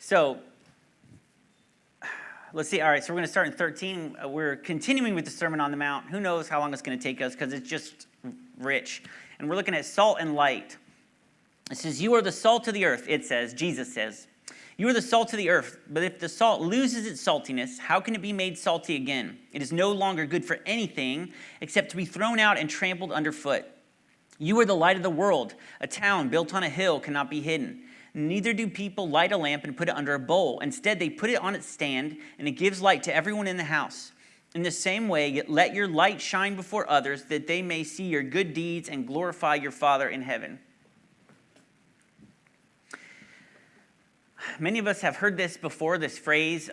So let's see. All right, so we're going to start in 13. We're continuing with the Sermon on the Mount. Who knows how long it's going to take us because it's just rich. And we're looking at salt and light. It says, you are the salt of the earth, it says, Jesus says. You are the salt of the earth, but if the salt loses its saltiness, how can it be made salty again? It is no longer good for anything except to be thrown out and trampled underfoot. You are the light of the world. A town built on a hill cannot be hidden. Neither do people light a lamp and put it under a bowl. Instead, they put it on its stand, and it gives light to everyone in the house. In the same way, let your light shine before others, that they may see your good deeds and glorify your Father in heaven. Many of us have heard this before, this phrase,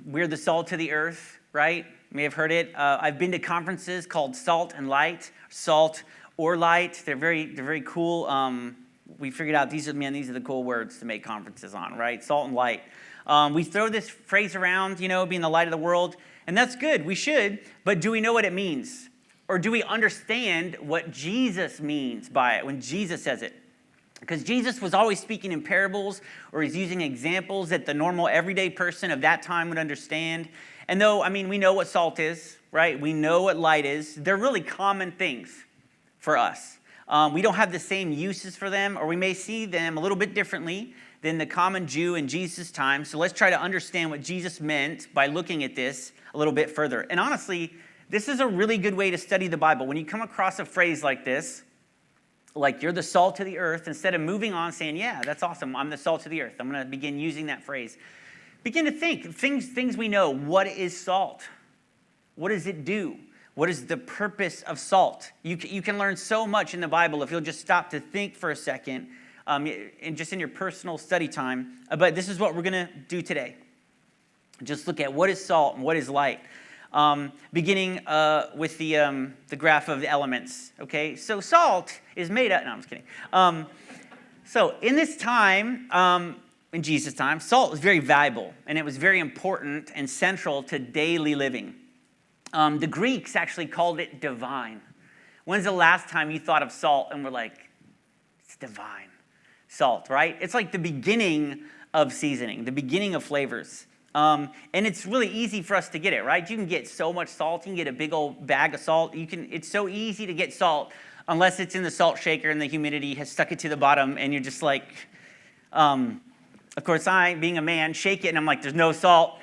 we're the salt of the earth, right? You may have heard it. I've been to conferences called Salt and Light, Salt or Light. They're very cool. We figured out these are the cool words to make conferences on, right? Salt and light. We throw this phrase around, being the light of the world, and that's good. We should, but do we know what it means? Or do we understand what Jesus means by it when Jesus says it? Because Jesus was always speaking in parables, or he's using examples that the normal everyday person of that time would understand. And though, we know what salt is, right? We know what light is. They're really common things for us. We don't have the same uses for them, or we may see them a little bit differently than the common Jew in Jesus' time. So let's try to understand what Jesus meant by looking at this a little bit further. And honestly, this is a really good way to study the Bible. When you come across a phrase like this, like you're the salt of the earth, instead of moving on saying, yeah, that's awesome, I'm the salt of the earth, I'm going to begin using that phrase. Begin to think, things we know. What is salt? What does it do? What is the purpose of salt? You can learn so much in the Bible if you'll just stop to think for a second, and just in your personal study time. But this is what we're going to do today. Just look at what is salt and what is light. Beginning with the graph of the elements. Okay, so salt is made up. No, I'm just kidding. So in this time, in Jesus' time, salt was very valuable, and it was very important and central to daily living. The Greeks actually called it divine. When's the last time you thought of salt and were like, it's divine? Salt, right? It's like the beginning of seasoning, the beginning of flavors. And it's really easy for us to get it, right? You can get so much salt. You can get a big old bag of salt. It's so easy to get salt unless it's in the salt shaker and the humidity has stuck it to the bottom and you're just like, of course, I, being a man, shake it and I'm like, there's no salt.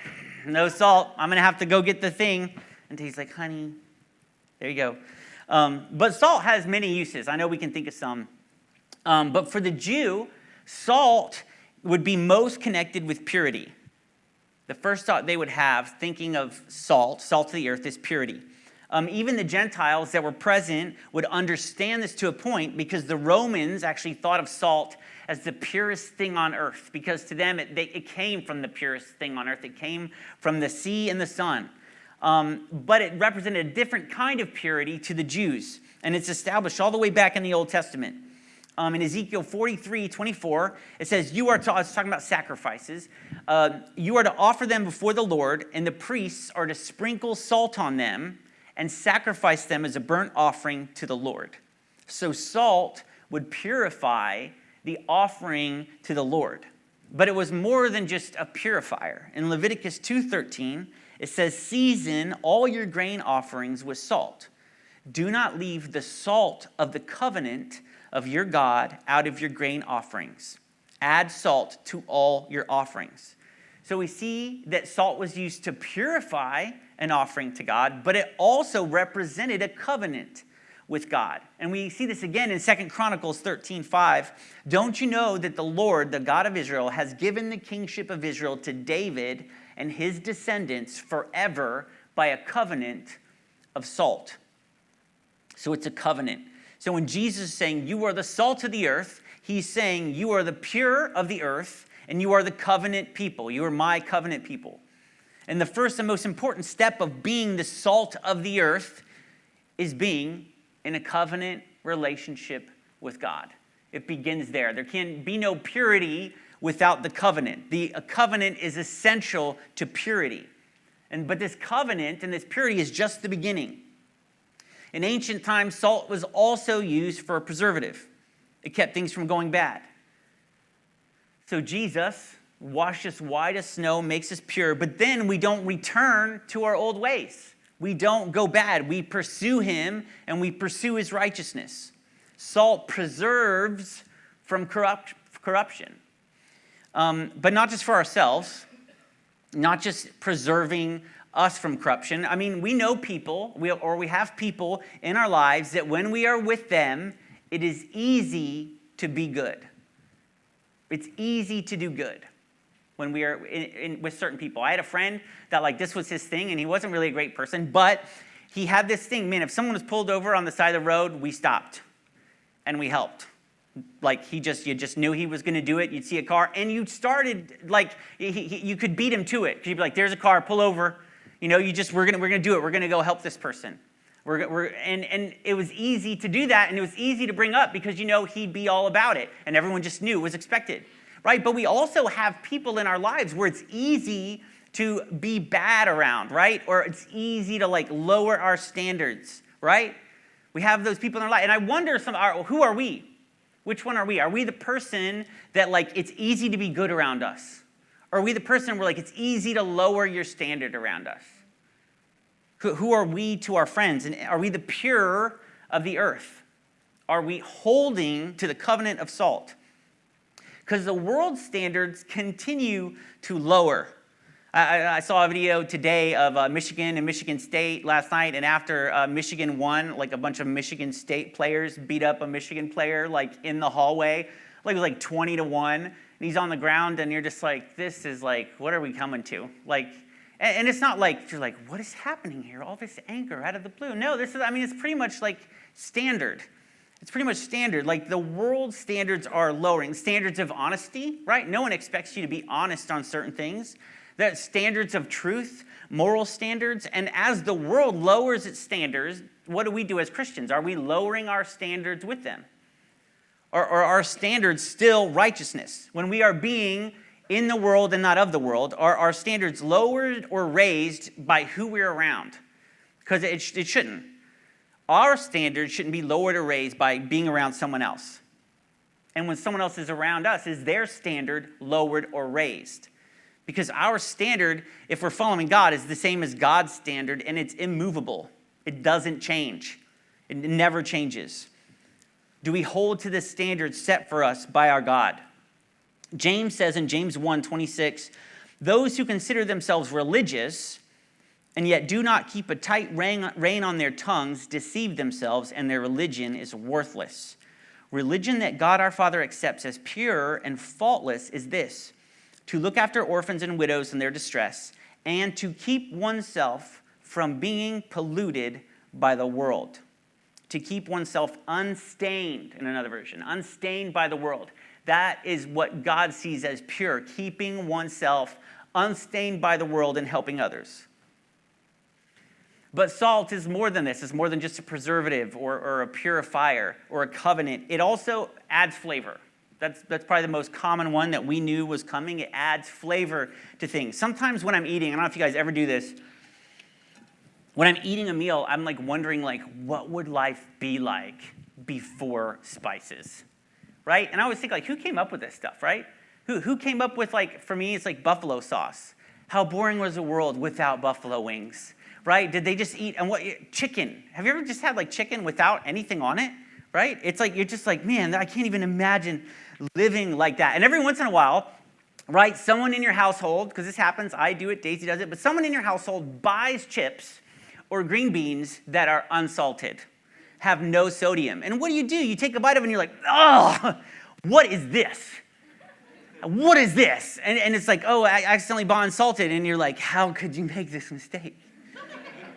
No salt. I'm going to have to go get the thing. And he's like, honey, there you go. But salt has many uses. I know we can think of some. But for the Jew, salt would be most connected with purity. The first thought they would have, thinking of salt of the earth, is purity. Even the Gentiles that were present would understand this to a point because the Romans actually thought of salt as the purest thing on earth, because to them it came from the purest thing on earth. It came from the sea and the sun. But it represented a different kind of purity to the Jews, and it's established all the way back in the Old Testament. In Ezekiel 43:24, it says, I was talking about sacrifices. You are to offer them before the Lord, and the priests are to sprinkle salt on them and sacrifice them as a burnt offering to the Lord. So salt would purify the offering to the Lord. But it was more than just a purifier. In Leviticus 2:13, it says, season all your grain offerings with salt. Do not leave the salt of the covenant of your God out of your grain offerings. Add salt to all your offerings. So we see that salt was used to purify an offering to God, but it also represented a covenant with God. And we see this again in 2 Chronicles 13:5. Don't you know that the Lord, the God of Israel, has given the kingship of Israel to David and his descendants forever by a covenant of salt? So it's a covenant. So when Jesus is saying, you are the salt of the earth, he's saying, you are the pure of the earth, and you are the covenant people. You are my covenant people. And the first and most important step of being the salt of the earth is being in a covenant relationship with God. It begins there. There can be no purity without the covenant. A covenant is essential to purity. But this covenant and this purity is just the beginning. In ancient times, salt was also used for a preservative. It kept things from going bad. So Jesus, washes us white as snow, makes us pure, but then we don't return to our old ways. We don't go bad. We pursue him and we pursue his righteousness. Salt preserves from corruption. But not just for ourselves, not just preserving us from corruption. I mean, we know people, we have people in our lives that when we are with them, it is easy to be good. It's easy to do good when we are with certain people. I had a friend that like this was his thing, and he wasn't really a great person, but he had this thing, man, if someone was pulled over on the side of the road, we stopped and we helped. Like you just knew he was going to do it. You'd see a car, and you started like you could beat him to it. You'd be like, "There's a car, pull over." You know, we're gonna do it. We're gonna go help this person. And it was easy to do that, and it was easy to bring up because he'd be all about it, and everyone just knew it was expected, right? But we also have people in our lives where it's easy to be bad around, right? Or it's easy to like lower our standards, right? We have those people in our life, and I wonder who are we? Which one are we? Are we the person that like it's easy to be good around us? Or are we the person where like it's easy to lower your standard around us? Who are we to our friends? And are we the pure of the earth? Are we holding to the covenant of salt? Because the world's standards continue to lower. I saw a video today of Michigan and Michigan State last night, and after Michigan won, like a bunch of Michigan State players beat up a Michigan player like in the hallway. Like it was like 20-1, and he's on the ground, and you're just like, this is like, what are we coming to? Like, and it's not like you're like, what is happening here? All this anger out of the blue. No, it's pretty much like standard. It's pretty much standard. Like the world's standards are lowering. Standards of honesty, right? No one expects you to be honest on certain things. That standards of truth, moral standards, and as the world lowers its standards, what do we do as Christians? Are we lowering our standards with them? Or are our standards still righteousness? When we are being in the world and not of the world, are our standards lowered or raised by who we're around? Because it shouldn't. Our standards shouldn't be lowered or raised by being around someone else. And when someone else is around us, is their standard lowered or raised? Because our standard, if we're following God, is the same as God's standard, and it's immovable. It doesn't change. It never changes. Do we hold to the standard set for us by our God? James says in James 1:26, those who consider themselves religious and yet do not keep a tight rein on their tongues deceive themselves, and their religion is worthless. Religion that God our Father accepts as pure and faultless is this: to look after orphans and widows in their distress, and to keep oneself from being polluted by the world. To keep oneself unstained, in another version, unstained by the world. That is what God sees as pure, keeping oneself unstained by the world and helping others. But salt is more than this. It's more than just a preservative or a purifier or a covenant. It also adds flavor. That's probably the most common one that we knew was coming. It adds flavor to things. Sometimes when I'm eating, I don't know if you guys ever do this, when I'm eating a meal, I'm like wondering like, what would life be like before spices, right? And I always think like, who came up with this stuff, right? Who came up with like, for me, it's like buffalo sauce. How boring was the world without buffalo wings, right? Did they just eat, and what, chicken? Have you ever just had like chicken without anything on it, right? It's like, you're just like, man, I can't even imagine living like that. And every once in a while, right, someone in your household, because this happens, I do it, Daisy does it, but someone in your household buys chips or green beans that are unsalted, have no sodium. And what do? You take a bite of it and you're like, oh, what is this? What is this? And it's like, oh, I accidentally bought unsalted. And you're like, how could you make this mistake?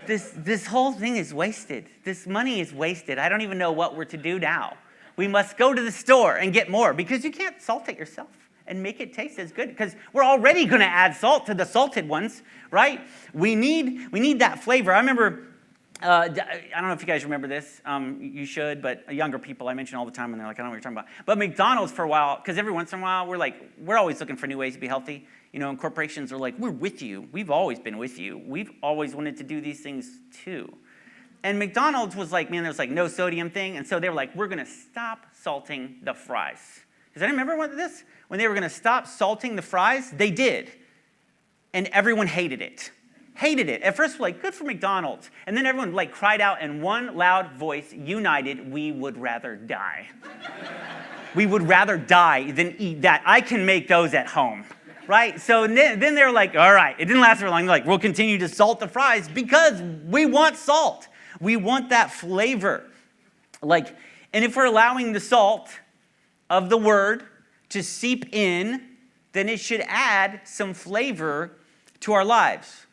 This whole thing is wasted. This money is wasted. I don't even know what we're to do now. We must go to the store and get more, because you can't salt it yourself and make it taste as good, because we're already going to add salt to the salted ones, right? We need that flavor. I remember, I don't know if you guys remember this. You should, but younger people I mention all the time, and they're like, I don't know what you're talking about. But McDonald's for a while, because every once in a while, we're always looking for new ways to be healthy. You know, and corporations are like, we're with you. We've always been with you. We've always wanted to do these things too. And McDonald's was like, man, there's like no sodium thing. And so they were like, we're going to stop salting the fries. Does anyone remember this? When they were going to stop salting the fries, they did. And everyone hated it. Hated it. At first, like, good for McDonald's. And then everyone, like, cried out in one loud voice, united, we would rather die. We would rather die than eat that. I can make those at home. Right? So then they're like, all right. It didn't last very long. They're like, we'll continue to salt the fries because we want salt. We want that flavor. Like, and if we're allowing the salt of the word to seep in, then it should add some flavor to our lives.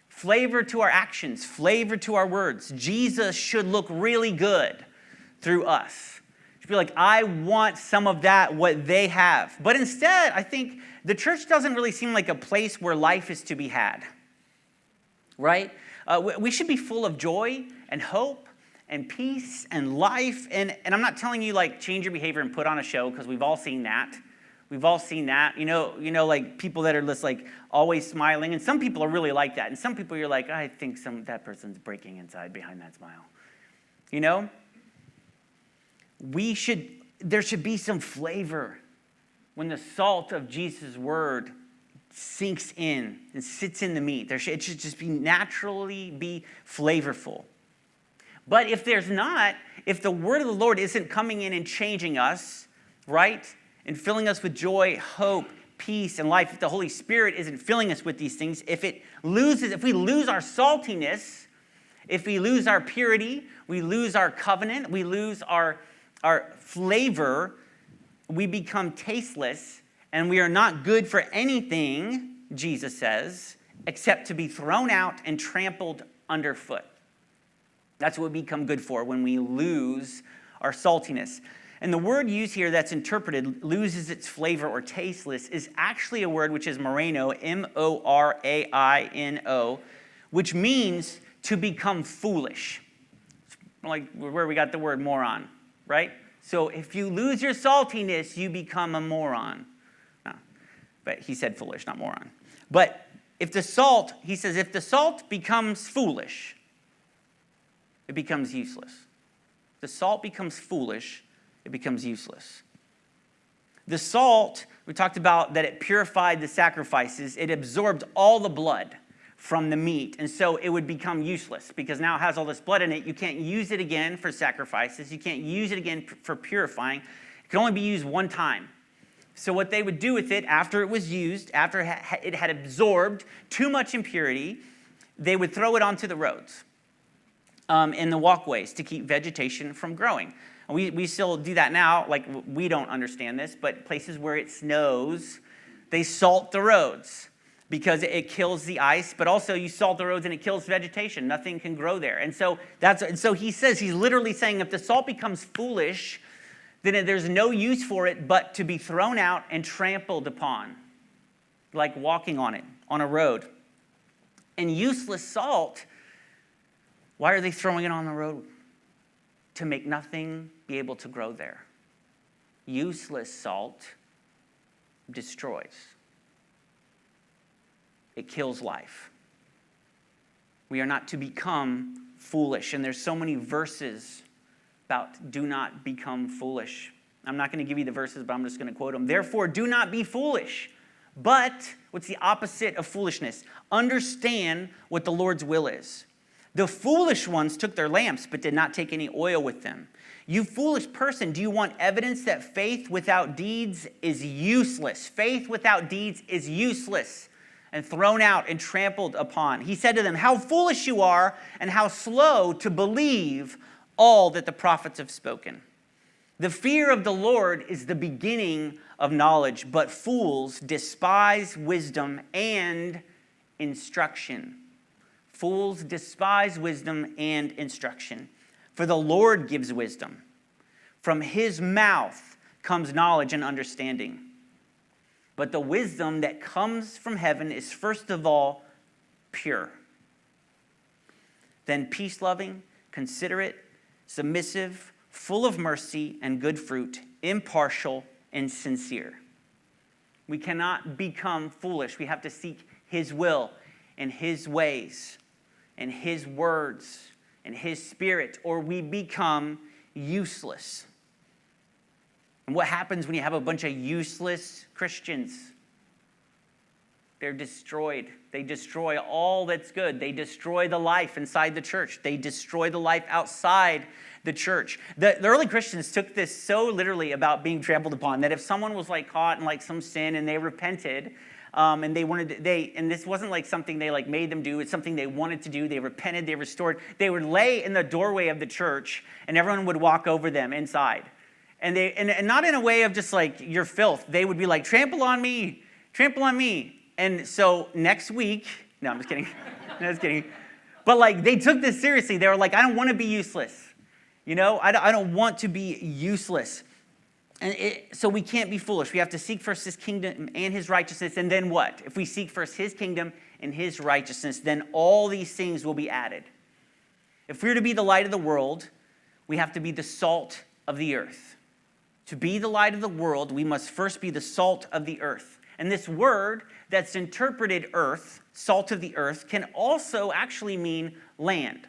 Flavor to our actions, flavor to our words. Jesus should look really good through us. It should be like, I want some of that, what they have. But instead, I think the church doesn't really seem like a place where life is to be had. Right? We should be full of joy and hope and peace and life. And I'm not telling you, like, change your behavior and put on a show, because we've all seen that. We've all seen that. You know, like people that are just like always smiling. And some people are really like that. And some people you're like, I think that person's breaking inside behind that smile. You know? There should be some flavor when the salt of Jesus' word sinks in and sits in the meat. It should just naturally be flavorful. But if there's not, if the word of the Lord isn't coming in and changing us, right? And filling us with joy, hope, peace, and life. If the Holy Spirit isn't filling us with these things, if we lose our saltiness, if we lose our purity, we lose our covenant, we lose our flavor, we become tasteless, and we are not good for anything, Jesus says, except to be thrown out and trampled underfoot. That's what we become good for when we lose our saltiness. And the word used here that's interpreted, loses its flavor or tasteless, is actually a word which is moraino, M-O-R-A-I-N-O, which means to become foolish. Like where we got the word moron, right? So if you lose your saltiness, you become a moron. No, but he said foolish, not moron. But if the salt, he says, if the salt becomes foolish, it becomes useless. The salt becomes foolish, it becomes useless. The salt, we talked about that it purified the sacrifices. It absorbed all the blood from the meat. And so it would become useless because now it has all this blood in it. You can't use it again for sacrifices. You can't use it again for purifying. It can only be used one time. So what they would do with it after it was used, after it had absorbed too much impurity, they would throw it onto the roads, in the walkways to keep vegetation from growing. We still do that now. Like, we don't understand this, but places where it snows, they salt the roads because it kills the ice, but also you salt the roads and it kills vegetation. Nothing can grow there. And so he says, he's literally saying if the salt becomes foolish, then there's no use for it but to be thrown out and trampled upon, like walking on it, on a road. And useless salt, why are they throwing it on the road? To make nothing be able to grow there. Useless salt destroys. It kills life. We are not to become foolish. And there's so many verses about do not become foolish. I'm not going to give you the verses, but I'm just going to quote them. Therefore, do not be foolish. But, what's the opposite of foolishness? Understand what the Lord's will is. The foolish ones took their lamps, but did not take any oil with them. You foolish person, do you want evidence that faith without deeds is useless? Faith without deeds is useless and thrown out and trampled upon. He said to them, how foolish you are and how slow to believe all that the prophets have spoken. The fear of the Lord is the beginning of knowledge, but fools despise wisdom and instruction. Fools despise wisdom and instruction. For the Lord gives wisdom. From his mouth comes knowledge and understanding. But the wisdom that comes from heaven is first of all pure. Then peace-loving, considerate, submissive, full of mercy and good fruit, impartial and sincere. We cannot become foolish. We have to seek his will and his ways and his words and his spirit, or we become useless. And what happens when you have a bunch of useless Christians? They're destroyed. They destroy all that's good. They destroy the life inside the church. They destroy the life outside the church. The early Christians took this so literally about being trampled upon that if someone was like caught in like some sin and they repented, and and this wasn't like something they like made them do. It's something they wanted to do. They repented. They restored. They would lay in the doorway of the church, and everyone would walk over them inside, and not in a way of just like your filth. They would be like, trample on me, trample on me. And so next week, no, I'm just kidding. No, I'm just kidding. But like they took this seriously. They were like, I don't want to be useless. You know, I don't want to be useless. And so we can't be foolish. We have to seek first his kingdom and his righteousness. And then what? If we seek first his kingdom and his righteousness, then all these things will be added. If we're to be the light of the world, we have to be the salt of the earth. To be the light of the world, we must first be the salt of the earth. And this word that's interpreted earth, salt of the earth, can also actually mean land.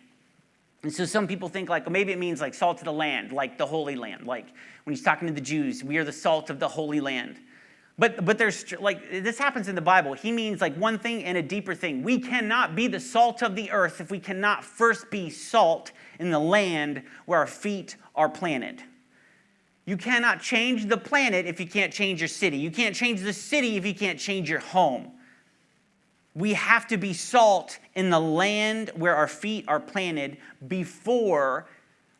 And so some people think like, well, maybe it means like salt of the land, like the Holy Land. Like when he's talking to the Jews, we are the salt of the Holy Land. But there's like, this happens in the Bible. He means like one thing and a deeper thing. We cannot be the salt of the earth if we cannot first be salt in the land where our feet are planted. You cannot change the planet if you can't change your city. You can't change the city if you can't change your home. We have to be salt in the land where our feet are planted before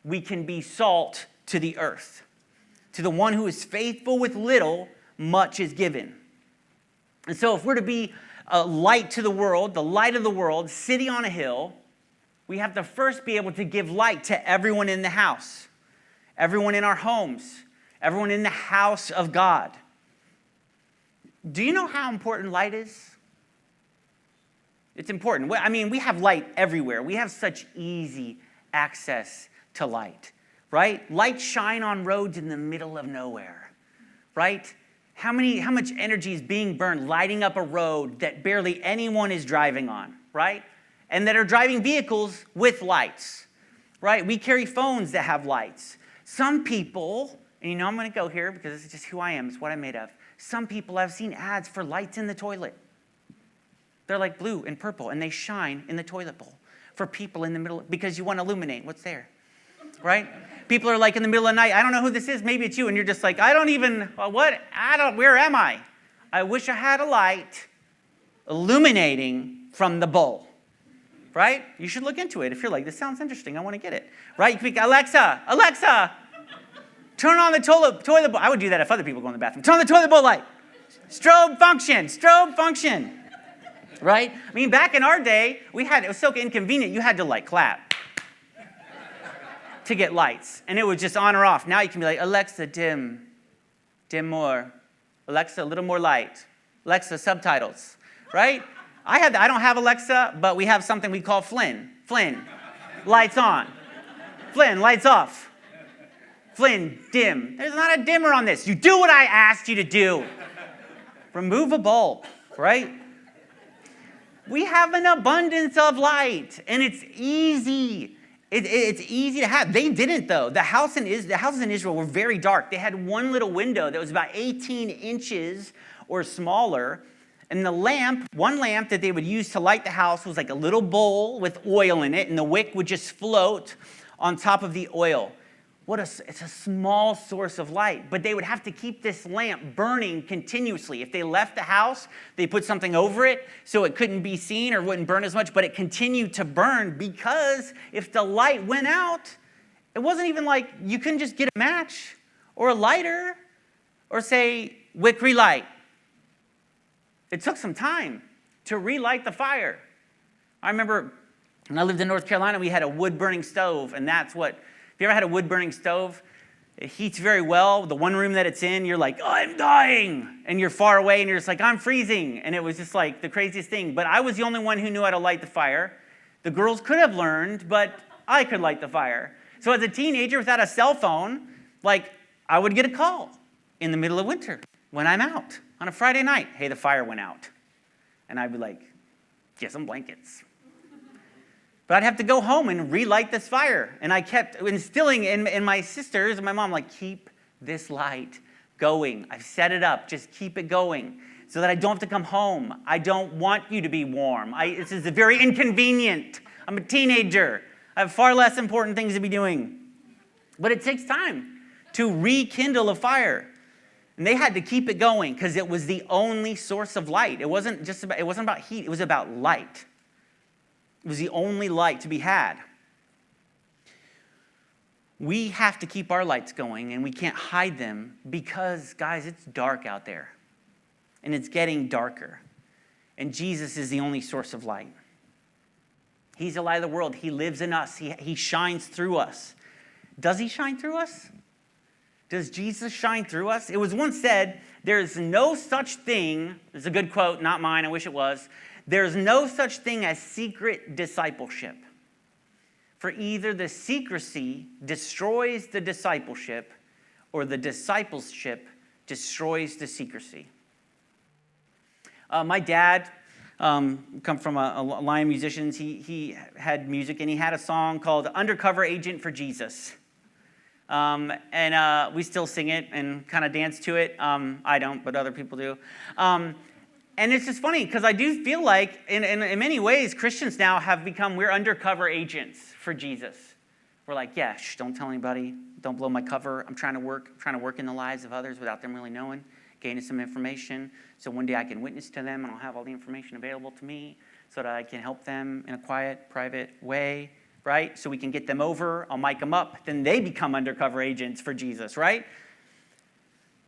we can be salt to the earth. To the one who is faithful with little, much is given. And so if we're to be a light to the world, the light of the world, city on a hill, we have to first be able to give light to everyone in the house. Everyone in our homes, everyone in the house of God. Do you know how important light is? It's important. I mean, we have light everywhere. We have such easy access to light, right? Lights shine on roads in the middle of nowhere, right? How much energy is being burned lighting up a road that barely anyone is driving on, right? And that are driving vehicles with lights, right? We carry phones that have lights. Some people, and you know I'm going to go here because this is just who I am, it's what I'm made of. Some people, I've seen ads for lights in the toilet. They're like blue and purple, and they shine in the toilet bowl for people in the middle, because you want to illuminate what's there, right? People are like in the middle of the night, I don't know who this is, maybe it's you, and you're just like, where am I? I wish I had a light illuminating from the bowl. Right? You should look into it. If you're like, this sounds interesting, I want to get it. Right? You can be, Alexa, turn on the toilet bowl. I would do that if other people go in the bathroom. Turn on the toilet bowl light. Strobe function. Right? I mean, back in our day, it was so inconvenient, you had to like clap to get lights. And it was just on or off. Now you can be like, Alexa, dim more. Alexa, a little more light. Alexa, subtitles. Right? I don't have Alexa, but we have something we call Flynn. Flynn, lights on. Flynn, lights off. Flynn, dim. There's not a dimmer on this. You do what I asked you to do. Remove a bulb, right? We have an abundance of light, and it's easy. It's easy to have. They didn't, though. The houses in Israel were very dark. They had one little window that was about 18 inches or smaller. And one lamp that they would use to light the house was like a little bowl with oil in it, and the wick would just float on top of the oil. It's a small source of light, but they would have to keep this lamp burning continuously. If they left the house, they put something over it so it couldn't be seen or wouldn't burn as much, but it continued to burn, because if the light went out, it wasn't even like you couldn't just get a match or a lighter or say, wick relight. It took some time to relight the fire. I remember when I lived in North Carolina, we had a wood-burning stove, and if you ever had a wood-burning stove, it heats very well. The one room that it's in, you're like, I'm dying, and you're far away, and you're just like, I'm freezing, and it was just like the craziest thing. But I was the only one who knew how to light the fire. The girls could have learned, but I could light the fire. So as a teenager without a cell phone, like I would get a call in the middle of winter when I'm out. On a Friday night, hey, the fire went out. And I'd be like, get some blankets. But I'd have to go home and relight this fire. And I kept instilling in my sisters and my mom, like, keep this light going. I've set it up. Just keep it going so that I don't have to come home. I don't want you to be warm. This is very inconvenient. I'm a teenager. I have far less important things to be doing. But it takes time to rekindle a fire. And they had to keep it going because it was the only source of light. It wasn't about heat. It was about light. It was the only light to be had. We have to keep our lights going, and we can't hide them because, guys, it's dark out there. And it's getting darker. And Jesus is the only source of light. He's the light of the world. He lives in us. He shines through us. Does he shine through us? Does Jesus shine through us? It was once said, there's no such thing, it's a good quote, not mine, I wish it was, there's no such thing as secret discipleship. For either the secrecy destroys the discipleship or the discipleship destroys the secrecy. My dad, come from a line of musicians, he had music and he had a song called Undercover Agent for Jesus. And we still sing it and kind of dance to it. I don't, but other people do. And it's just funny because I do feel like in many ways, Christians now have become, we're undercover agents for Jesus. We're like, yeah, don't tell anybody. Don't blow my cover. I'm trying to work in the lives of others without them really knowing, gaining some information. So one day I can witness to them and I'll have all the information available to me so that I can help them in a quiet, private way. Right? So we can get them over, I'll mic them up, then they become undercover agents for Jesus, right?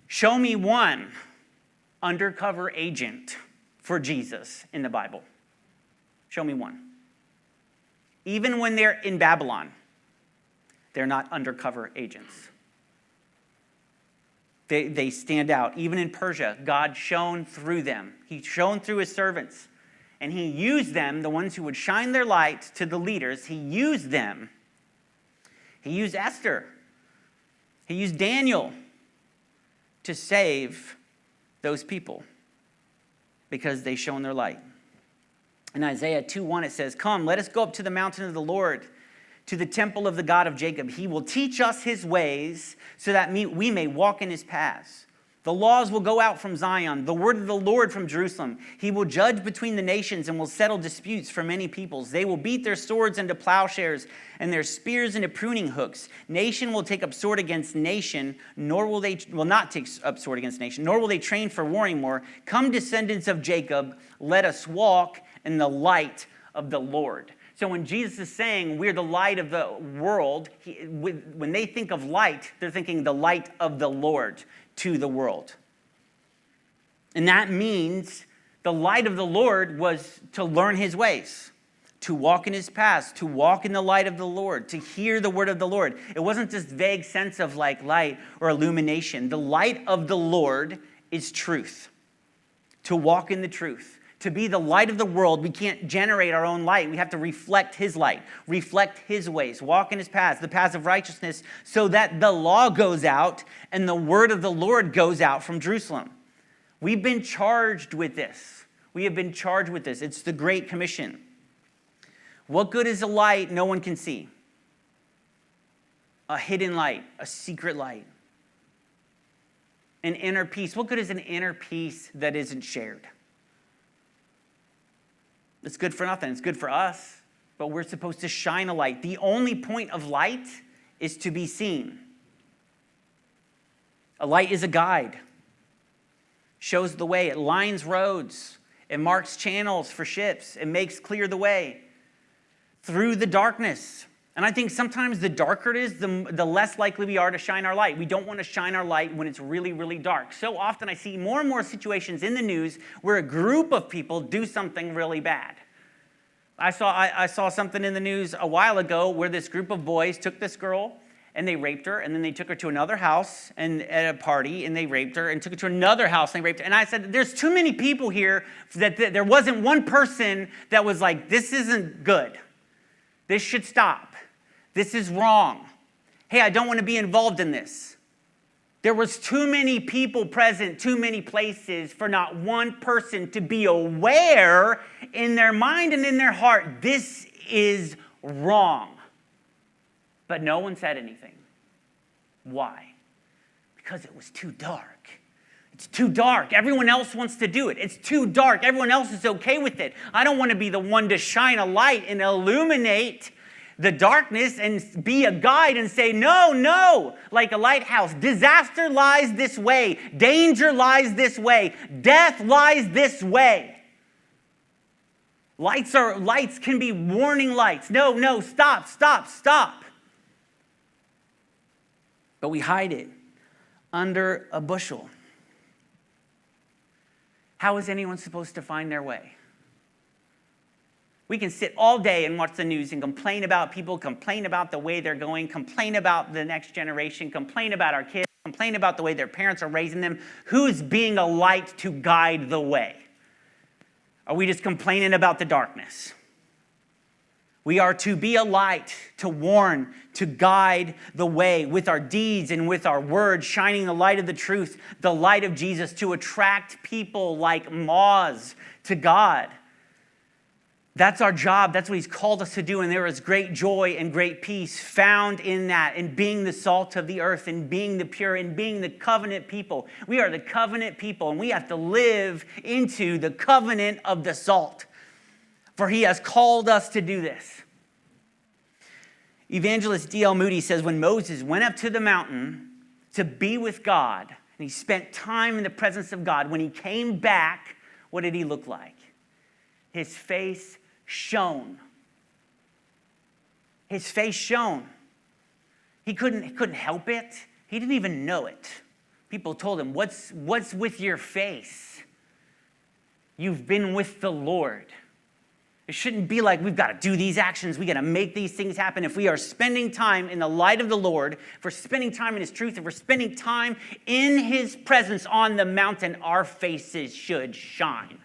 Show me one undercover agent for Jesus in the Bible. Show me one. Even when they're in Babylon, they're not undercover agents. They stand out. Even in Persia, God shone through them. He shone through his servants. And he used them, the ones who would shine their light to the leaders, he used them. He used Esther. He used Daniel to save those people because they shone their light. In Isaiah 2:1 it says, "Come, let us go up to the mountain of the Lord, to the temple of the God of Jacob. He will teach us his ways so that we may walk in his paths. The laws will go out from Zion, the word of the Lord from Jerusalem. He will judge between the nations and will settle disputes for many peoples. They will beat their swords into plowshares and their spears into pruning hooks. Nation will take up sword against nation, nor will they not take up sword against nation, nor will they train for war anymore. Come, descendants of Jacob, let us walk in the light of the Lord." So when Jesus is saying we're the light of the world, when they think of light, they're thinking the light of the Lord to the world. And that means the light of the Lord was to learn his ways, to walk in his paths, to walk in the light of the Lord, to hear the word of the Lord. It wasn't this vague sense of like light or illumination. The light of the Lord is truth, to walk in the truth. To be the light of the world, we can't generate our own light. We have to reflect his light, reflect his ways, walk in his paths, the paths of righteousness, so that the law goes out and the word of the Lord goes out from Jerusalem. We've been charged with this. We have been charged with this. It's the Great Commission. What good is a light no one can see? A hidden light, a secret light. An inner peace. What good is an inner peace that isn't shared? It's good for nothing. It's good for us, but we're supposed to shine a light. The only point of light is to be seen. A light is a guide, shows the way. It lines roads. It marks channels for ships. It makes clear the way through the darkness. And I think sometimes the darker it is, the less likely we are to shine our light. We don't want to shine our light when it's really, really dark. So often I see more and more situations in the news where a group of people do something really bad. I saw something in the news a while ago where this group of boys took this girl and they raped her, and then they took her to another house and at a party and they raped her, and took her to another house and they raped her. And I said, there's too many people here that there wasn't one person that was like, this isn't good. This should stop. This is wrong. Hey, I don't want to be involved in this. There was too many people present, too many places for not one person to be aware in their mind and in their heart, this is wrong. But no one said anything. Why? Because it was too dark. It's too dark. Everyone else wants to do it. It's too dark. Everyone else is okay with it. I don't want to be the one to shine a light and illuminate the darkness and be a guide and say, no, no, like a lighthouse. Disaster lies this way. Danger lies this way. Death lies this way. Lights can be warning lights. No, no, stop, stop, stop. But we hide it under a bushel. How is anyone supposed to find their way? We can sit all day and watch the news and complain about people, complain about the way they're going, complain about the next generation, complain about our kids, complain about the way their parents are raising them. Who's being a light to guide the way? Are we just complaining about the darkness? We are to be a light, to warn, to guide the way with our deeds and with our words, shining the light of the truth, the light of Jesus, to attract people like moths to God. That's our job. That's what he's called us to do. And there is great joy and great peace found in that, in being the salt of the earth, and being the pure, and being the covenant people. We are the covenant people, and we have to live into the covenant of the salt. For he has called us to do this. Evangelist D.L. Moody says, when Moses went up to the mountain to be with God, and he spent time in the presence of God, when he came back, what did he look like? His face shone. His face shone. He couldn't help it. He didn't even know it. People told him, what's with your face? You've been with the Lord. It shouldn't be like we've got to do these actions. We got to make these things happen. If we are spending time in the light of the Lord, if we're spending time in his truth, if we're spending time in his presence on the mountain, our faces should shine.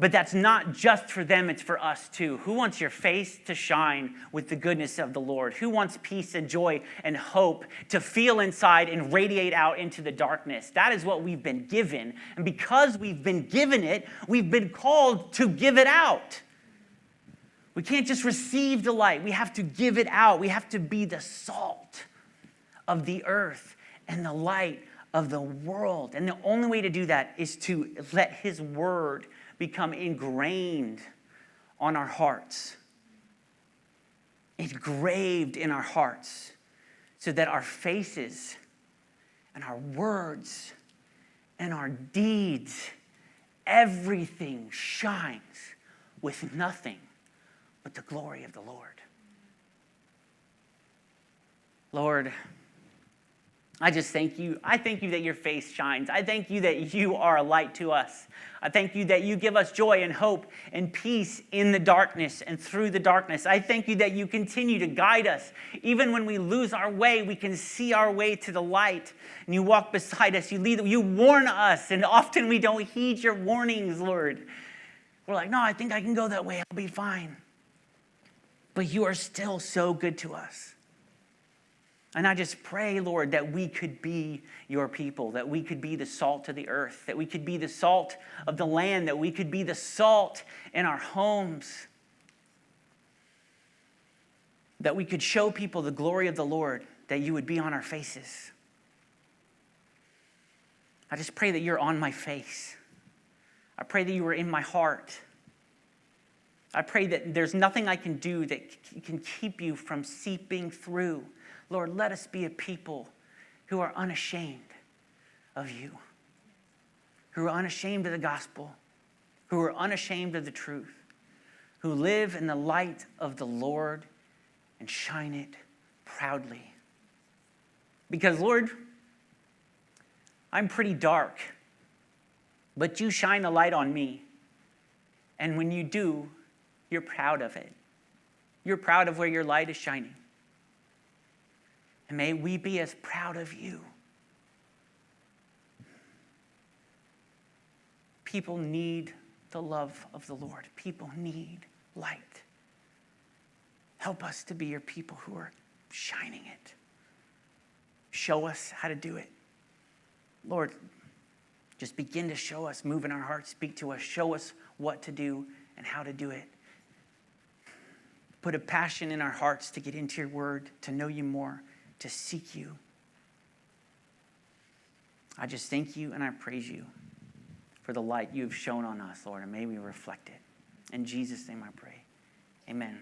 But that's not just for them, it's for us too. Who wants your face to shine with the goodness of the Lord? Who wants peace and joy and hope to feel inside and radiate out into the darkness? That is what we've been given. And because we've been given it, we've been called to give it out. We can't just receive the light. We have to give it out. We have to be the salt of the earth and the light of the world. And the only way to do that is to let his word become ingrained on our hearts, engraved in our hearts, so that our faces and our words and our deeds, everything shines with nothing but the glory of the Lord. Lord, I just thank you. I thank you that your face shines. I thank you that you are a light to us. I thank you that you give us joy and hope and peace in the darkness and through the darkness. I thank you that you continue to guide us. Even when we lose our way, we can see our way to the light. And you walk beside us. You lead. You warn us. And often we don't heed your warnings, Lord. We're like, no, I think I can go that way. I'll be fine. But you are still so good to us. And I just pray, Lord, that we could be your people, that we could be the salt of the earth, that we could be the salt of the land, that we could be the salt in our homes, that we could show people the glory of the Lord, that you would be on our faces. I just pray that you're on my face. I pray that you are in my heart. I pray that there's nothing I can do that can keep you from seeping through. Lord, let us be a people who are unashamed of you, who are unashamed of the gospel, who are unashamed of the truth, who live in the light of the Lord and shine it proudly. Because, Lord, I'm pretty dark, but you shine a light on me. And when you do, you're proud of it. You're proud of where your light is shining. And may we be as proud of you. People need the love of the Lord. People need light. Help us to be your people who are shining it. Show us how to do it. Lord, just begin to show us, move in our hearts, speak to us, show us what to do and how to do it. Put a passion in our hearts to get into your word, to know you more, to seek you. I just thank you and I praise you for the light you have shown on us, Lord, and may we reflect it. In Jesus' name I pray. Amen.